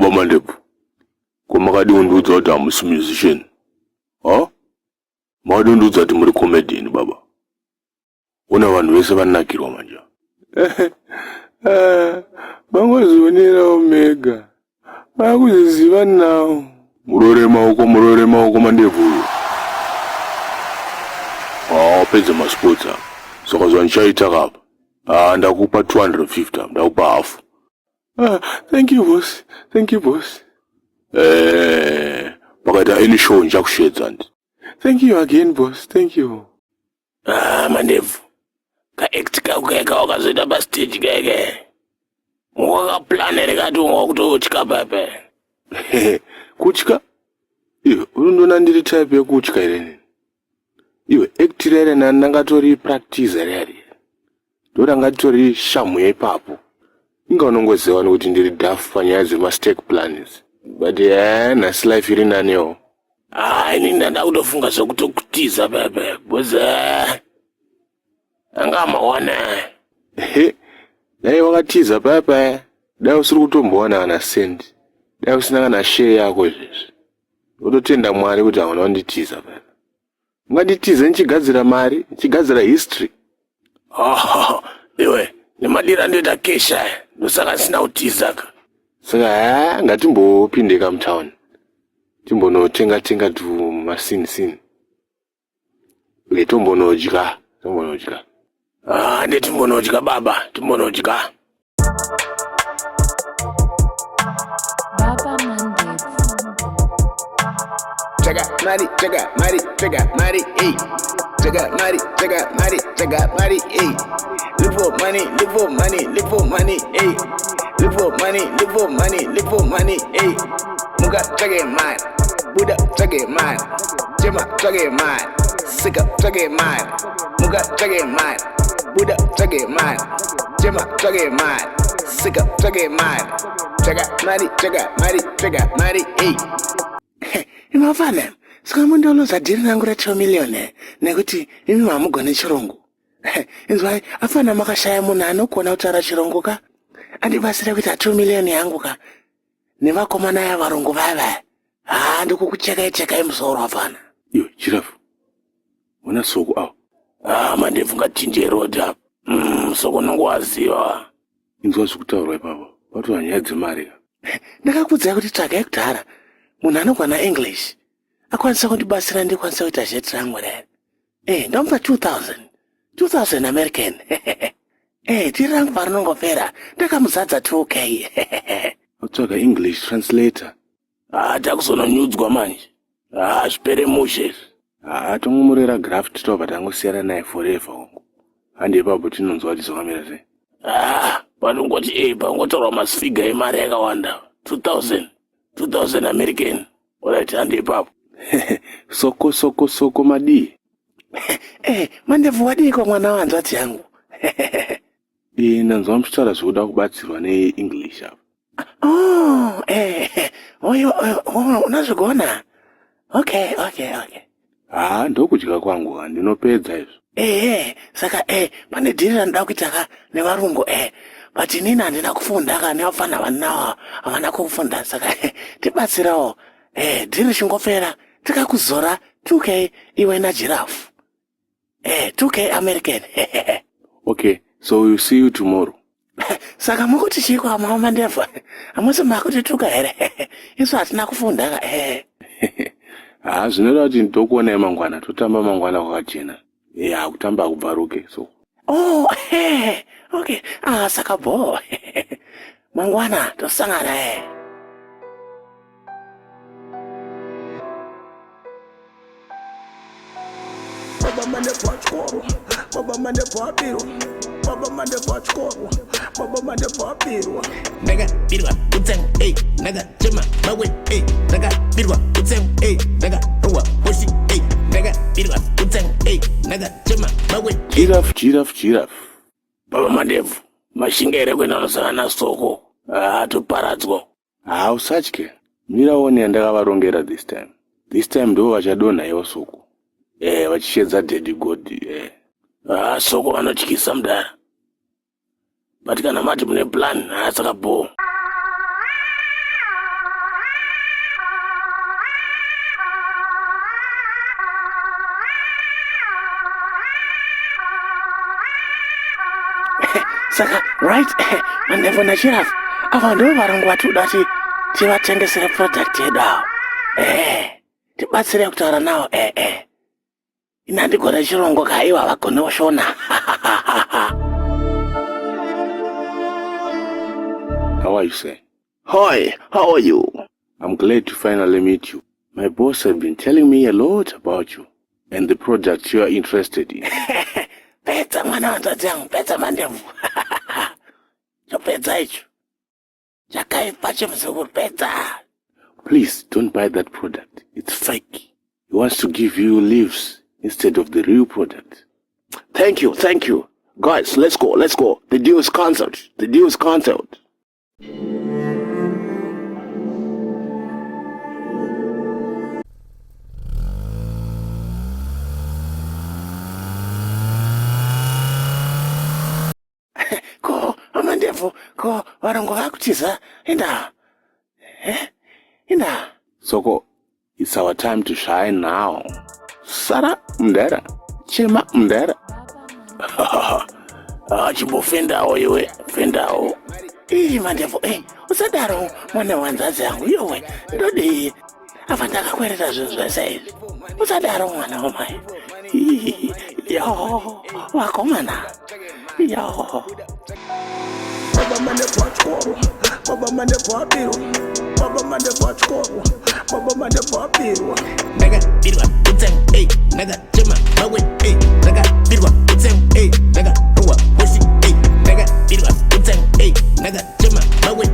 Baba Mandevu, kumakadi undiudza kuti hamusi musician. Ha? Makadi undiudza kuti muri comedian baba. Una vanhu vese vanakirwa manja. Mangozvionera Omega. Vakuziziva nawo. Murore maoko Mandevu. Pedza masports apa. Saka zvandichaita kapa. Ndakupa 250, ndakupa half. Thank you boss. Pakaita any show ndichakushedza ndi. Thank you again boss. Thank you. Mandevu. Ka-act kako keka wakazoita pastage keke. Wakaplanere kati wakutotya pepe. Kutya? Iwe unondona ndiri type yekutya ere. Iwe act rere nandangatori practice rere. Ndorangatori shamu yaipapo. Inga unongoziva nekuti ndiri daft panyaya dzemastake plans. But nhasi life iri nanewo. Ini ndanda kutofunga zvekutokutiza pepe. Boze. Anga mawana. Dai wakatiza pepe. Dai usiri kutombowana kana sendi. Dai usina kana share yako izvezvi. Utotenda Mwari kuti hauna kunditiza pepe. Unganditize nichigadzira mari, nichigadzira history. Iwe, nemadira ndoita kesha, ndosaka sina kutizaka. Saka ngatimbopindika mtown. Timbonotenga tu masini. Uye tombonodya. Ndetimbonodya baba, timbonodya. Baba Mandevu. Jaga mari, eh. Jaga mari, eh. Live for money, eh. Live for money, eh. Muga jaga man, Buddha jaga man, Jema jaga man, Sika jaga man, Muga jaga man, Buddha jaga man, Jema jaga man, Sika jaga man. Jaga mari, eh. Imafana, saka mundoloza dhiri rangu ra2 million nekuti imi mamugone chirungu. Inzwai, afana makashaya munhu anokona kutaura chirungu ka? Andibasira kuita 2 million yangu ka? Nevakomana ya varungu vava. Ndikukuchekai musoro afana. Yo, Chirafu. Una soko awo. Mandevu ngatinje road up. Soko nongowaziva. Inzwa zvekutaurwa ipapa. Watu hanyaya dzemari ka? Ndakakuudzai kuti tsvaga yekudhara. Munhu anogwana English. Akwanisa kundibasira ndikwanisa kuita jet rangu rere. Ndomupa 2,000 American. Dhiri rangu parinongopera. Ndakamuzadza 2K. Watsvaga English translator. Takuzononyudzwa manje. Zvipere mushe. Tongomurera graft tobva tangosiyana naye forever hongu. Handi ipapo tinonzwa tizokamira sei. Panongoti pangotorwa masifiga emari yakawanda. 2,000 American. Alright, handi ipapo. Soko madii. Mandevu wadiko mwana wanzvati yangu. Nanzwa muchitaura zvekuda kubatsirwa neEnglish apa. Unazvigona? Okay. Ndokudya kwangu, ndinopedza izvo. Saka pane dhiri randida kuita nevarungu but inini handina kufunda ka nevafana vaninawo havana kufunda saka tibatsirawo dhiri chingopera tikakuzora 2K iwe naGiraffe. 2K American. Okay, so we'll see you tomorrow. Saka mukuti chiko Mama Mandevu, hamusi makuti tuka here. Isu hatina kufunda ka. Zvinoda kuti ndokuonai mangwana, totamba mangwana kwakachena. Kutamba kubvaruke so. Okay. Saka bo. Mangwana tosangana Baba Mandevu achikoro, Baba Mandevu apirwa, Baba Mandevu achikoro, Baba Mandevu apirwa. Ndakapirwa utsangu, ndakachema mawe, ndakapirwa utsangu, ndakarohwa hoshi, ndakapirwa utsangu, ndakachema mawe. Giraffe. Baba Mandevu, mashinga ere kwenda nosangana soko, toparadzwa. Usatye. Miraone yandakavarongera this time. This time ndo vachadonha iwo soko. Vachishedza dead god. Soko vanotyisa mudara. But kana mati mune plan, saka bo. Saka, right? Mandevu na Giraffe. Ava ndo varungu vatuda tivatengesere product yedu awo. Tibatsire kutaura nawo. Ina ndigona chirungu kaiwa vagone kushona. How are you, sir? Hi, how are you? I'm glad to finally meet you. My boss has been telling me a lot about you and the project you are interested in. Peta mwana wangu, peta Mandevu. Chopeta icho. Chakai pache mzungu peta. Please don't buy that product. It's fake. He wants to give you leaves instead of the real product. Thank you. Guys, let's go. The deal is cancelled. Ko varungu vakutiza inda. Soko, it's our time to shine now. Sara mdera, chema mdera. Chimbo fendao iwe, fendao. Mandevu, usadaro mwana wanzazi yangu yowe. Ndodi, avandaka kwereta zvinzwesa izvi. Usadaro mwana wamai. Yo, wakomana. Yo. Baba Mandevu achikoro, Baba Mandevu abirwa, Baba Mandevu achikoro, Baba Mandevu abirwa. Naga birwa utsem, naga chema mawe, naga birwa utsem, naga ruwa wesi, naga birwa utsem, naga chema mawe.